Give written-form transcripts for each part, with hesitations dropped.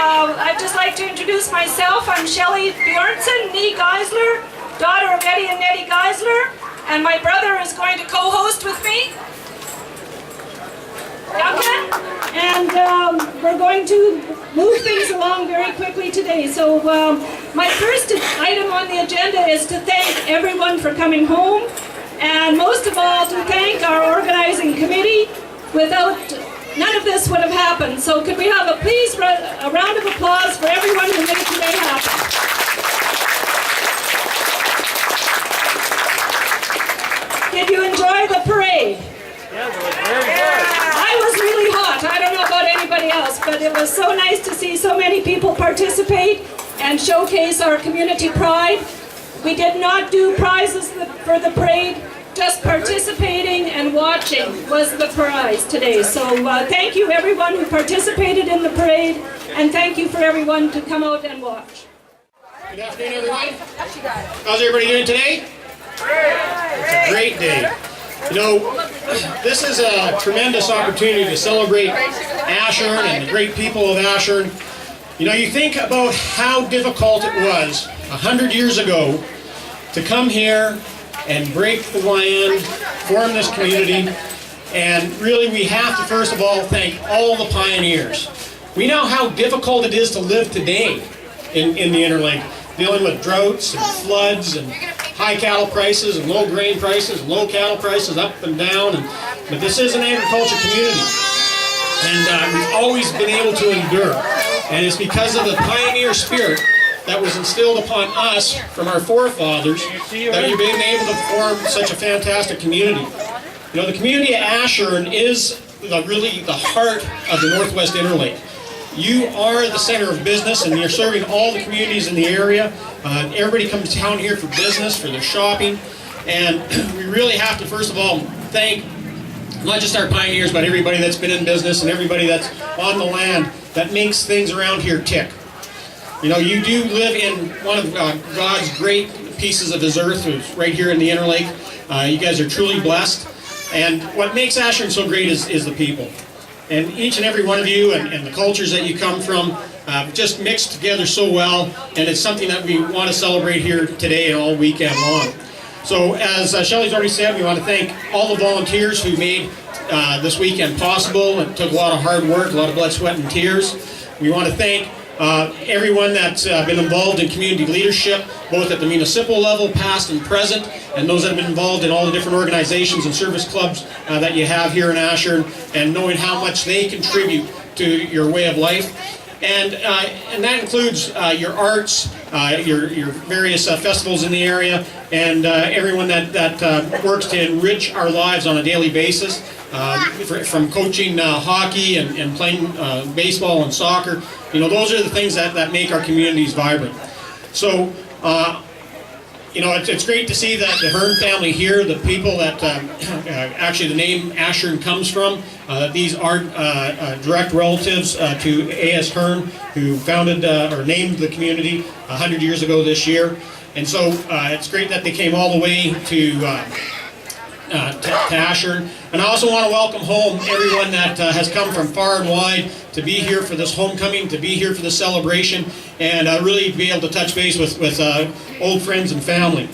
I'd just like to introduce myself. I'm Shelley Bjornson, Nee Geisler, daughter of Eddie and Nettie Geisler, and my brother is going to co-host with me, Duncan, and we're going to move things along very quickly today. So my first item on the agenda is to thank everyone for coming home, and most of all to thank our organizing committee. Without none of this would have happened. So could we have a round of applause for everyone who made today happen. Did you enjoy the parade? Yes, it was very good. I was really hot. I don't know about anybody else, but it was so nice to see so many people participate and showcase our community pride. We did not do prizes for the parade. Just participating and watching was the prize today. So thank you everyone who participated in the parade, and thank you for everyone to come out and watch. Good afternoon, everybody. How's everybody doing today? It's a great day. You know, this is a tremendous opportunity to celebrate Ashern and the great people of Ashern. You know, you think about how difficult it was 100 years ago to come here and break the land, form this community, and really we have to first of all thank all the pioneers. We know how difficult it is to live today in the Interlake, dealing with droughts and floods and high cattle prices and low grain prices, and low cattle prices up and down, but this is an agriculture community, and we've always been able to endure, and it's because of the pioneer spirit that was instilled upon us from our forefathers that you've been able to form such a fantastic community. You know, the community of Ashern is really the heart of the Northwest Interlake. You are the center of business, and you're serving all the communities in the area. Everybody comes down here for business, for their shopping, and we really have to first of all thank not just our pioneers, but everybody that's been in business and everybody that's on the land that makes things around here tick. You know, you do live in one of God's great pieces of His earth, right here in the Interlake. You guys are truly blessed. And what makes Ashern so great is the people. And each and every one of you and the cultures that you come from just mix together so well. And it's something that we want to celebrate here today and all weekend long. So as Shelley's already said, we want to thank all the volunteers who made this weekend possible. It took a lot of hard work, a lot of blood, sweat, and tears. We want to thank everyone that's been involved in community leadership, both at the municipal level, past and present, and those that have been involved in all the different organizations and service clubs that you have here in Ashern, and knowing how much they contribute to your way of life. And that includes your arts, your various festivals in the area, and everyone that works to enrich our lives on a daily basis, from coaching hockey and playing baseball and soccer. You know, those are the things that make our communities vibrant. So, you know, it's great to see that the Hearn family here, the people that actually the name Ashern comes from, these are direct relatives to A.S. Hearn, who founded or named the community 100 years ago this year. And so it's great that they came all the way to Ashern. And I also want to welcome home everyone that has come from far and wide to be here for this homecoming, to be here for the celebration, and really be able to touch base with old friends and family.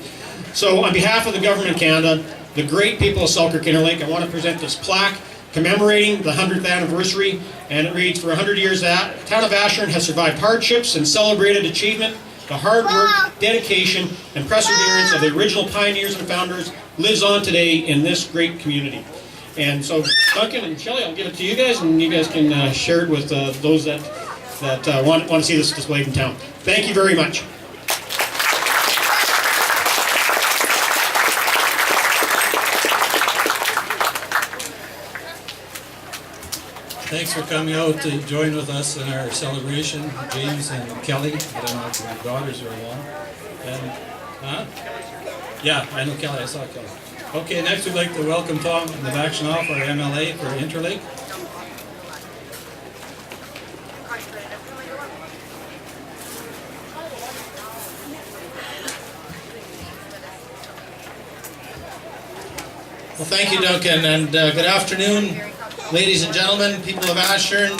So on behalf of the Government of Canada, the great people of Selkirk Interlake, I want to present this plaque commemorating the 100th anniversary, and it reads, "For 100 years, the town of Ashern has survived hardships and celebrated achievement. The hard work, dedication, and perseverance of the original pioneers and founders lives on today in this great community." And so, Duncan and Shelley, I'll give it to you guys, and you guys can share it with those that want to see this displayed in town. Thank you very much. Thanks for coming out to join with us in our celebration, James and Kelly. I don't know if your daughters are along. And, yeah, I know Kelly. I saw Kelly. Okay, next we'd like to welcome Tom Navakshanoff, our MLA for Interlake. Well, thank you, Duncan, and good afternoon, ladies and gentlemen, people of Ashern.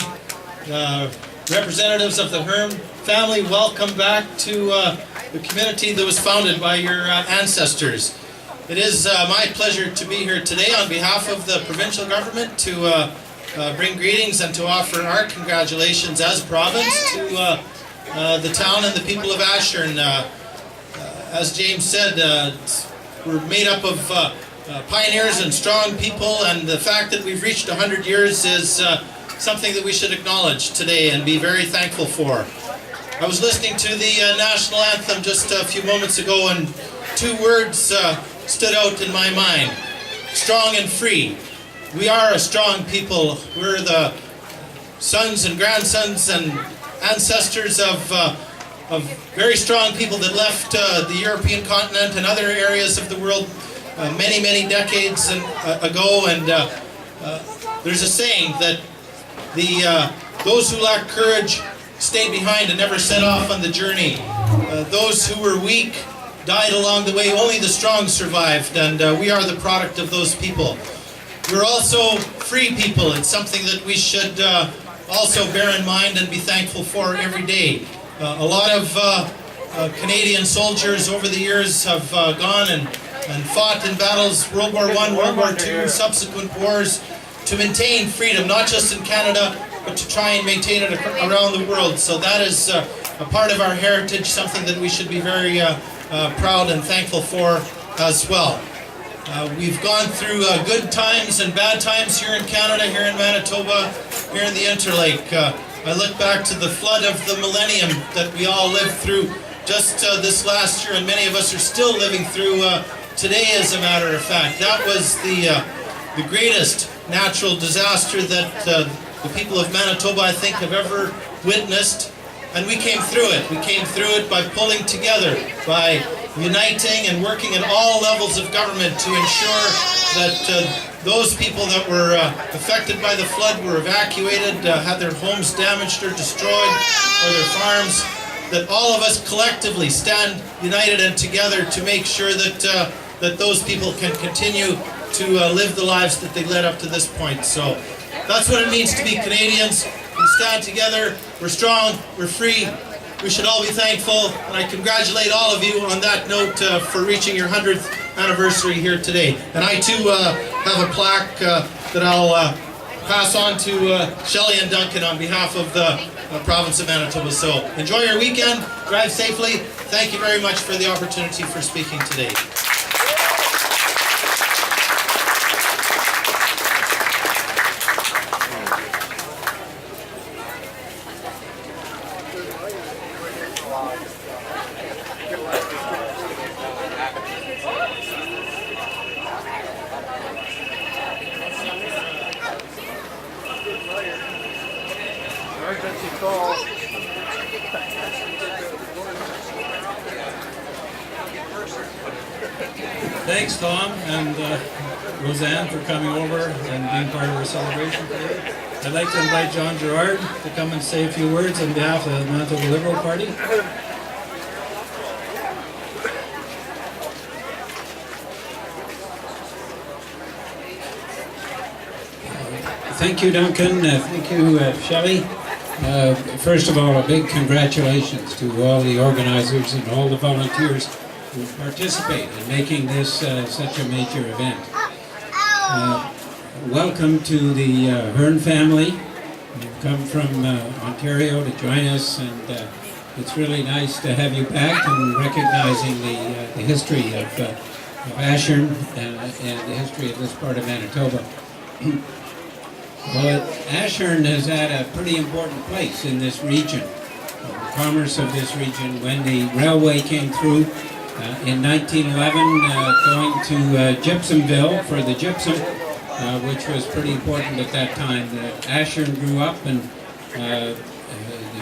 representatives of the Hearn family, welcome back to the community that was founded by your ancestors. It is my pleasure to be here today on behalf of the provincial government to bring greetings and to offer our congratulations as a province to the town and the people of Ashern. As James said, we're made up of pioneers and strong people, and the fact that we've reached 100 years is something that we should acknowledge today and be very thankful for. I was listening to the national anthem just a few moments ago, and two words stood out in my mind: strong and free. We are a strong people. We're the sons and grandsons and ancestors of very strong people that left the European continent and other areas of the world many, many decades ago. And there's a saying that those who lack courage stayed behind and never set off on the journey. Those who were weak died along the way. Only the strong survived, and we are the product of those people. We're also free people. It's something that we should also bear in mind and be thankful for every day. A lot of Canadian soldiers over the years have gone and fought in battles, World War I, World War II, subsequent wars, to maintain freedom, not just in Canada, but to try and maintain it around the world. So that is a part of our heritage, something that we should be very proud and thankful for as well. We've gone through good times and bad times here in Canada, here in Manitoba, here in the Interlake. I look back to the flood of the millennium that we all lived through just this last year, and many of us are still living through today, as a matter of fact. That was the greatest natural disaster that the people of Manitoba, I think, have ever witnessed. And we came through it. We came through it by pulling together, by uniting and working at all levels of government to ensure that those people that were affected by the flood were evacuated, had their homes damaged or destroyed, or their farms, that all of us collectively stand united and together to make sure that that those people can continue to live the lives that they led up to this point. So that's what it means to be Canadians. We stand together, we're strong, we're free. We should all be thankful, and I congratulate all of you on that note for reaching your 100th anniversary here today. And I too have a plaque that I'll pass on to Shelley and Duncan on behalf of the province of Manitoba. So enjoy your weekend, drive safely. Thank you very much for the opportunity for speaking today. Emergency call. Thanks, Tom and Roseanne, for coming over and being part of our celebration today. I'd like to invite John Gerard to come and say a few words on behalf of the Manitoba Liberal Party. Thank you, Duncan. Thank you, Shelley. First of all, a big congratulations to all the organizers and all the volunteers who participate in making this such a major event. Welcome to the Hearn family. You've come from Ontario to join us, and it's really nice to have you back and recognizing the history of Ashern and the history of this part of Manitoba. Well, Ashern has had a pretty important place in this region, the commerce of this region. When the railway came through in 1911, going to Gypsumville for the gypsum, which was pretty important at that time. Ashern grew up, and the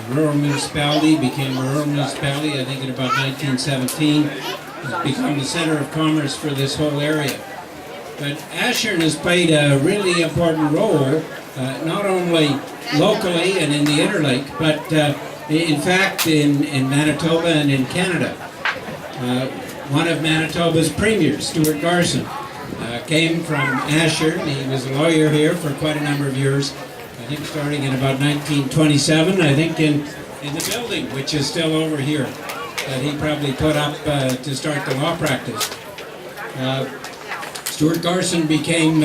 rural municipality became a rural municipality, I think in about 1917. It's become the center of commerce for this whole area. But Ashern has played a really important role, not only locally and in the Interlake, but in fact in Manitoba and in Canada. One of Manitoba's premiers, Stuart Garson, came from Ashern. He was a lawyer here for quite a number of years. think starting in about 1927, I think in the building, which is still over here, that he probably put up to start the law practice. Stuart Garson became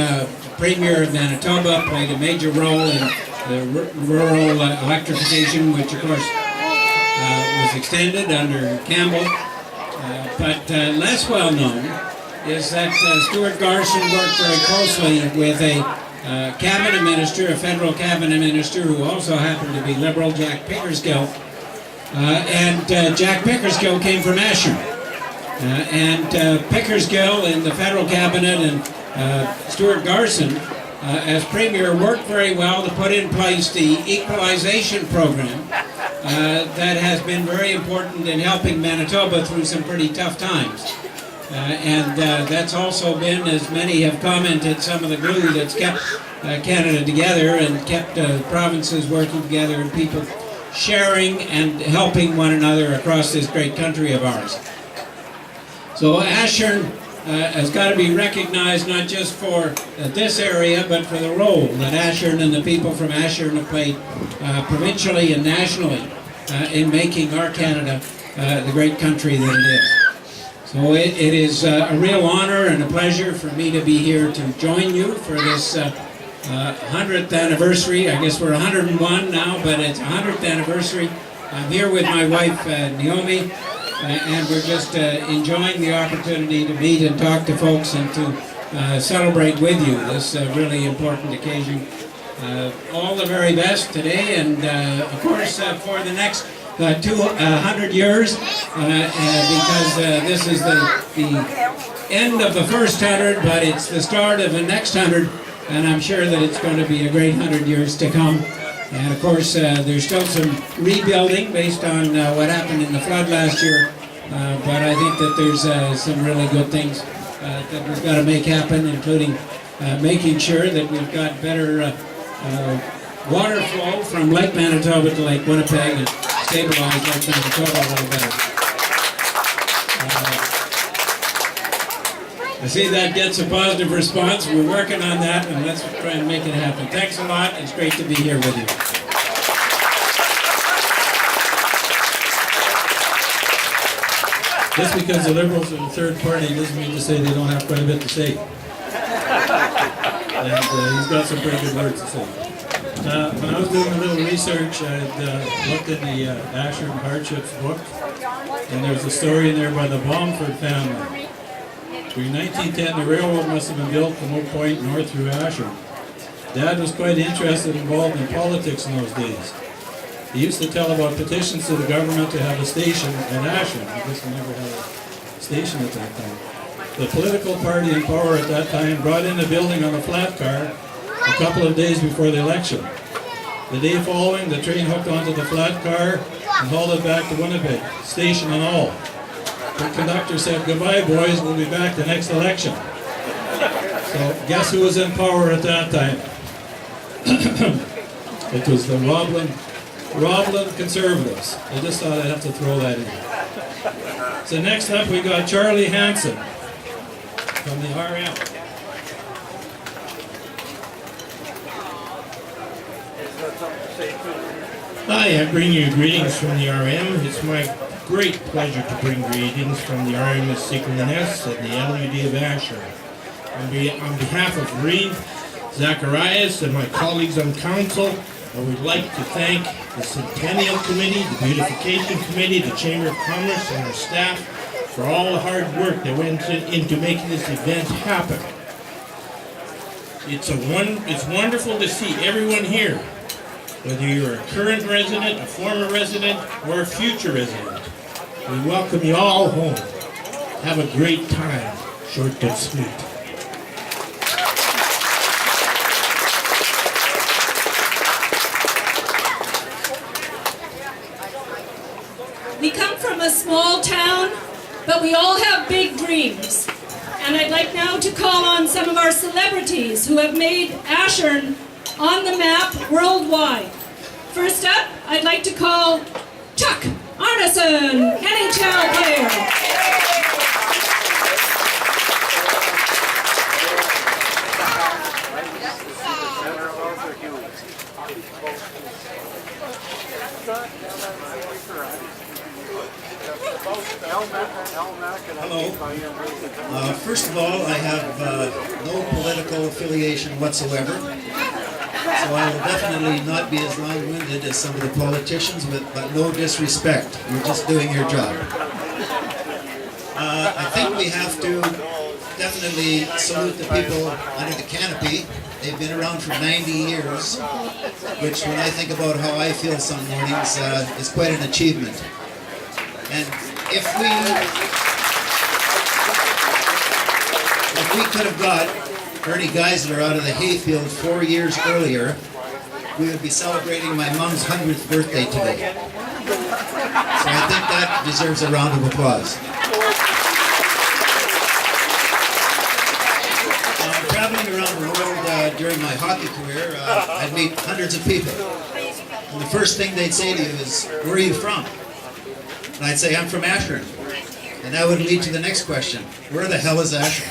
Premier of Manitoba, played a major role in the rural electrification, which of course was extended under Campbell. But less well known is that Stuart Garson worked very closely with a cabinet minister, a federal cabinet minister who also happened to be Liberal, Jack Pickersgill. And Jack Pickersgill came from Ashern. And Pickersgill in the federal cabinet and Stuart Garson as Premier worked very well to put in place the equalization program that has been very important in helping Manitoba through some pretty tough times. And that's also been, as many have commented, some of the glue that's kept Canada together and kept provinces working together and people sharing and helping one another across this great country of ours. So Ashern has got to be recognized not just for this area, but for the role that Ashern and the people from Ashern have played provincially and nationally in making our Canada the great country that it is. So it is a real honor and a pleasure for me to be here to join you for this 100th anniversary. I guess we're 101 now, but it's 100th anniversary. I'm here with my wife, Naomi, and we're just enjoying the opportunity to meet and talk to folks and to celebrate with you this really important occasion. All the very best today, and of course for the next 200 years, because this is the end of the first 100, but it's the start of the next 100, and I'm sure that it's going to be a great 100 years to come. And of course, there's still some rebuilding based on what happened in the flood last year, but I think that there's some really good things that we've got to make happen, including making sure that we've got better water flow from Lake Manitoba to Lake Winnipeg and stabilize Lake Manitoba a little better. I see that gets a positive response. We're working on that, and let's try and make it happen. Thanks a lot. It's great to be here with you. Just because the Liberals are the third party doesn't mean to say they don't have quite a bit to say. And he's got some pretty good words to say. When I was doing a little research, I looked in the Ashern Hardships book, and there's a story in there by the Bomford family. Between 1910, the railroad must have been built from Oak Point north through Ashern. Dad was quite interested and involved in politics in those days. He used to tell about petitions to the government to have a station at Ashern. I guess we never had a station at that time. The political party in power at that time brought in the building on a flat car a couple of days before the election. The day following, the train hooked onto the flat car and hauled it back to Winnipeg, station and all. The conductor said, "Goodbye, boys, we'll be back the next election." So guess who was in power at that time? It was the Roblin Conservatives. I just thought I'd have to throw that in. So next up we got Charlie Hanson from the RM. Hi, I bring you greetings from the RM. It's my great pleasure to bring greetings from the RMS Secretness and the LUD of Ashern. On behalf of Reed Zacharias and my colleagues on council, I would like to thank the Centennial Committee, the Beautification Committee, the Chamber of Commerce, and our staff for all the hard work that went into making this event happen. It's wonderful to see everyone here, whether you're a current resident, a former resident, or a future resident. We welcome you all home. Have a great time, short and sweet. We come from a small town, but we all have big dreams. And I'd like now to call on some of our celebrities who have made Ashern on the map worldwide. First up, I'd like to call Chuck Arneson, NHL player. Hello. First of all, I have no political affiliation whatsoever, so I will definitely not be as long-winded as some of the politicians, but no disrespect. You're just doing your job. I think we have to definitely salute the people under the canopy. They've been around for 90 years, which when I think about how I feel some mornings is quite an achievement. And if we could have got Ernie Geisler out of the hayfield 4 years earlier, we would be celebrating my mom's 100th birthday today. So I think that deserves a round of applause. Traveling around the world during my hockey career, I'd meet hundreds of people. And the first thing they'd say to you is, "Where are you from?" And I'd say, "I'm from Ashern." And that would lead to the next question, "Where the hell is Ashern?"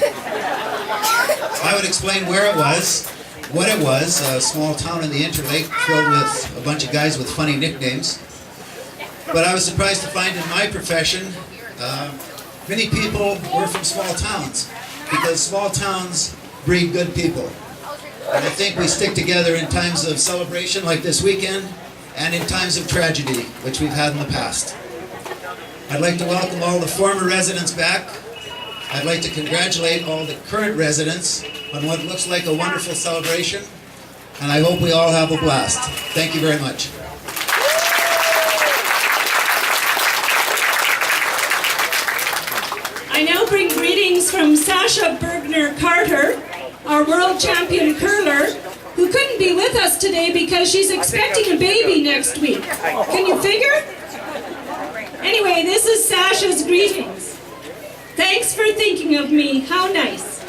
I would explain where it was, what it was, a small town in the Interlake filled with a bunch of guys with funny nicknames. But I was surprised to find in my profession, many people were from small towns, because small towns breed good people. And I think we stick together in times of celebration like this weekend, and in times of tragedy, which we've had in the past. I'd like to welcome all the former residents back. I'd like to congratulate all the current residents on what looks like a wonderful celebration, and I hope we all have a blast. Thank you very much. I now bring greetings from Sasha Bergner-Carter, our world champion curler, who couldn't be with us today because she's expecting a baby next week. Can you figure? Anyway, this is Sasha's greetings. Thanks for thinking of me. How nice.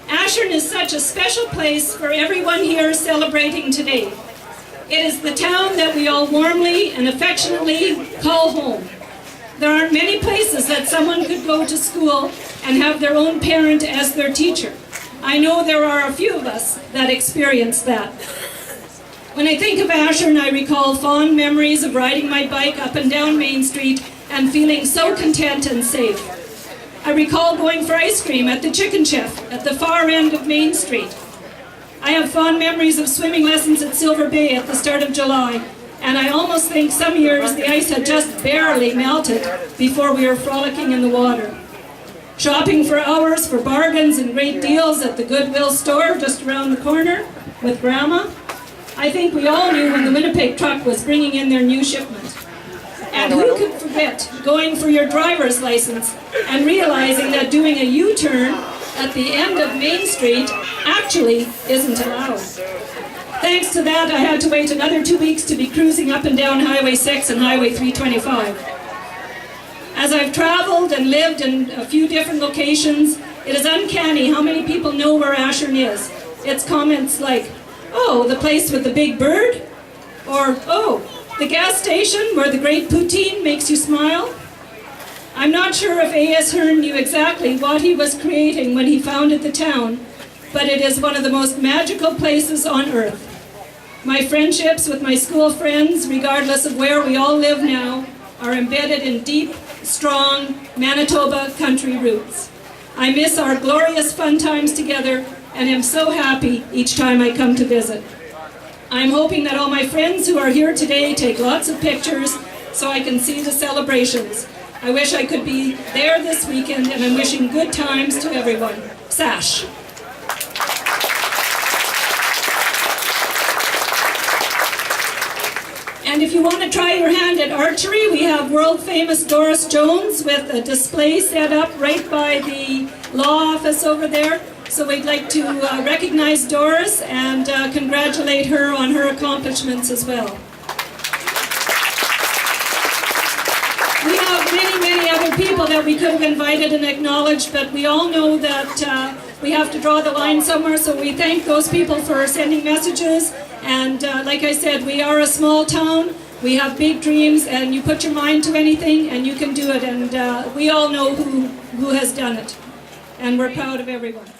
Ashern is such a special place for everyone here celebrating today. It is the town that we all warmly and affectionately call home. There aren't many places that someone could go to school and have their own parent as their teacher. I know there are a few of us that experience that. When I think of Ashern, I recall fond memories of riding my bike up and down Main Street and feeling so content and safe. I recall going for ice cream at the Chicken Chef at the far end of Main Street. I have fond memories of swimming lessons at Silver Bay at the start of July, and I almost think some years the ice had just barely melted before we were frolicking in the water. Shopping for hours for bargains and great deals at the Goodwill store just around the corner with Grandma. I think we all knew when the Winnipeg truck was bringing in their new shipment. And who could forget going for your driver's license and realizing that doing a U-turn at the end of Main Street actually isn't allowed. Thanks to that, I had to wait another 2 weeks to be cruising up and down Highway 6 and Highway 325. As I've traveled and lived in a few different locations, it is uncanny how many people know where Ashern is. It's comments like, "Oh, the place with the big bird?" Or, "Oh, the gas station where the great poutine makes you smile?" I'm not sure if Ashern knew exactly what he was creating when he founded the town, but it is one of the most magical places on earth. My friendships with my school friends, regardless of where we all live now, are embedded in deep, strong Manitoba country roots. I miss our glorious fun times together and am so happy each time I come to visit. I'm hoping that all my friends who are here today take lots of pictures so I can see the celebrations. I wish I could be there this weekend, and I'm wishing good times to everyone. Sash. And if you want to try your hand at archery, we have world-famous Doris Jones with a display set up right by the law office over there. So we'd like to recognize Doris and congratulate her on her accomplishments as well. We have many other people that we could have invited and acknowledged, but we all know that we have to draw the line somewhere, so we thank those people for sending messages. And like I said, we are a small town, we have big dreams, and you put your mind to anything and you can do it. And we all know who has done it. And we're proud of everyone.